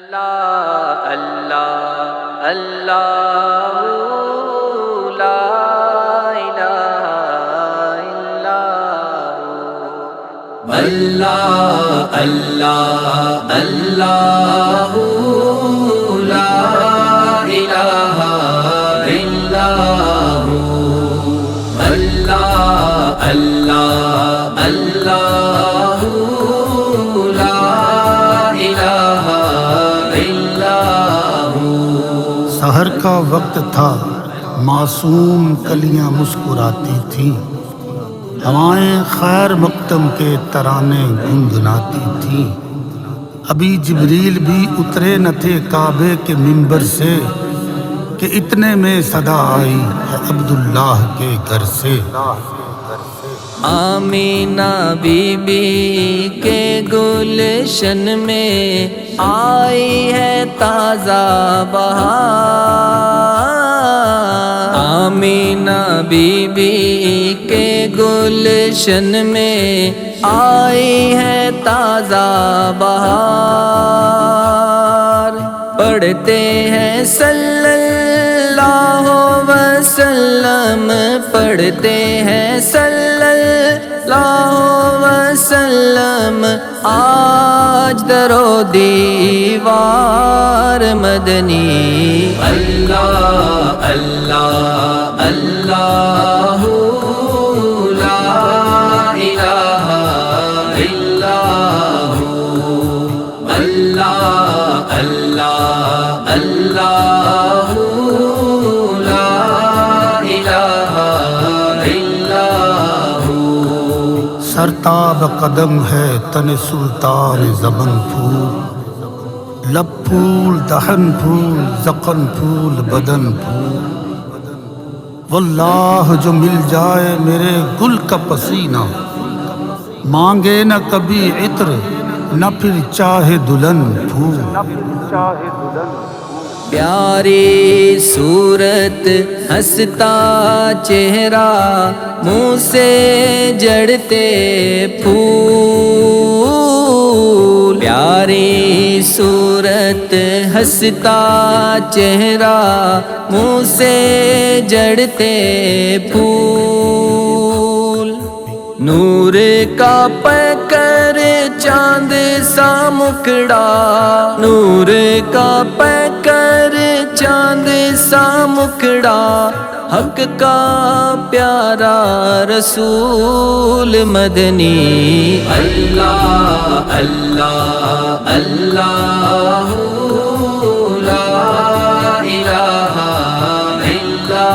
اللہ اللہ اللہ لا الہ الا ہو اللہ اللہ اللہ لا الہ الا ہو اللہ اللہ اللہ سحر کا وقت تھا، معصوم کلیاں مسکراتی تھیں، ہوائیں خیر مقدم کے ترانے گنگناتی تھیں۔ ابھی جبریل بھی اترے نہ تھے کعبے کے منبر سے کہ اتنے میں صدا آئی ہے عبداللہ کے گھر سے۔ آمینہ بی بی کے گلشن میں آئی ہے تازہ بہار۔ آمینہ بی بی کے گلشن میں آئی ہے تازہ بہار۔ پڑھتے ہیں صلی اللہ وسلم، پڑھتے ہیں صلی اللہ وسلم، آج در و دیوار مدنی۔ اللہ اللہ اللہ لا الہ الا ہو اللہ اللہ اللہ لا الہ الا ہو۔ سرتاب قدم ہے تن سلطان زمن پھول، لب پھول دہن پھول زقن پھول بدن پھول۔ واللہ جو مل جائے میرے گل کا پسینہ، مانگے نہ کبھی عطر نہ پھر چاہے دلہن پھول۔ پیاری صورت ہنستا چہرہ منہ سے جڑتے پھول۔ پیاری صورت ہنستا چہرہ منہ سے جڑتے پھول۔ نور کا پیکر چاند سا مکھڑا، نور کا پیکر چاند سا مکھڑا، حق کا پیارا رسول مدنی۔ اللہ اللہ اللہ لا الہ الا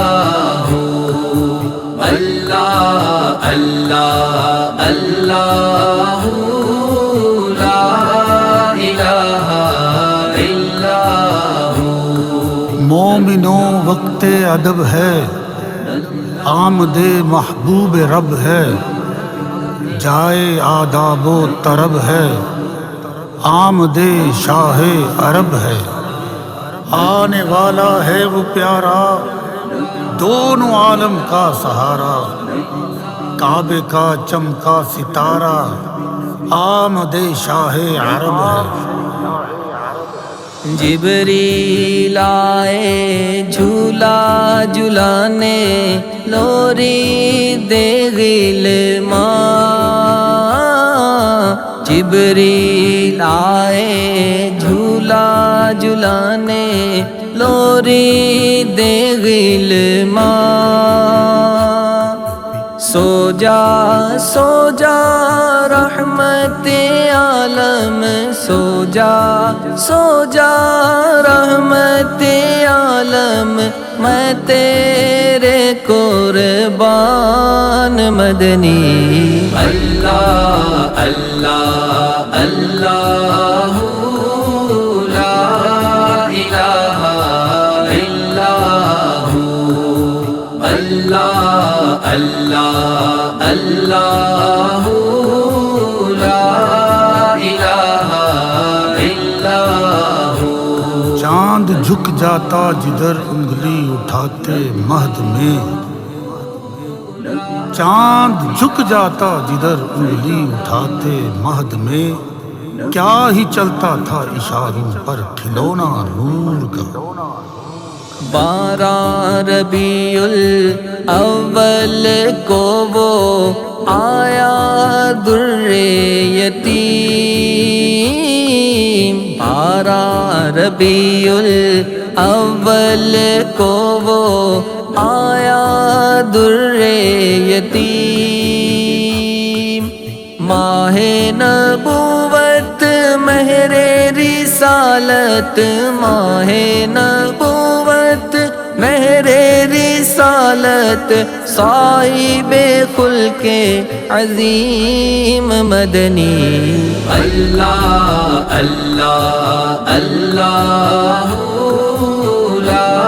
ہو اللہ اللہ اللہ لا الہ الا ہو۔ مومنوں وقت ادب ہے، آمد محبوب رب ہے، جائے آداب و طرب ہے، آمد شاہ عرب ہے۔ آنے والا ہے وہ پیارا، دونوں عالم کا سہارا، کعبے کا چمکا ستارہ، آمد شاہ عرب ہے۔ جبریل آئے جھولا جھولانے، لوری دے غلمان۔ جبریل آئے جھولا جھولانے، لوری دے غلمان۔ سو جا رحمت عالم، سو جا رحمت عالم، میں تیرے قربان مدنی۔ اللہ اللہ اللہ لا الہ الا ہو اللہ اللہ اللہ لا الہ الا ہو۔ چاند جھک جاتا جدھر انگلی اٹھاتے مہد میں، چاند جھک جاتا جدھر انگلی اٹھاتے مہد میں، کیا ہی چلتا تھا اشاروں پر کھلونا نور کا۔ 12 ربیع الاول کو وہ آیا در یتیم، 12 ربیع الاول کو وہ آیا در یتیم، ماہ نبوت مہر رسالت، ماہ نبوت مہر رسالت، صاحب خلق عظیم مدنی۔ اللہ اللہ اللہ لا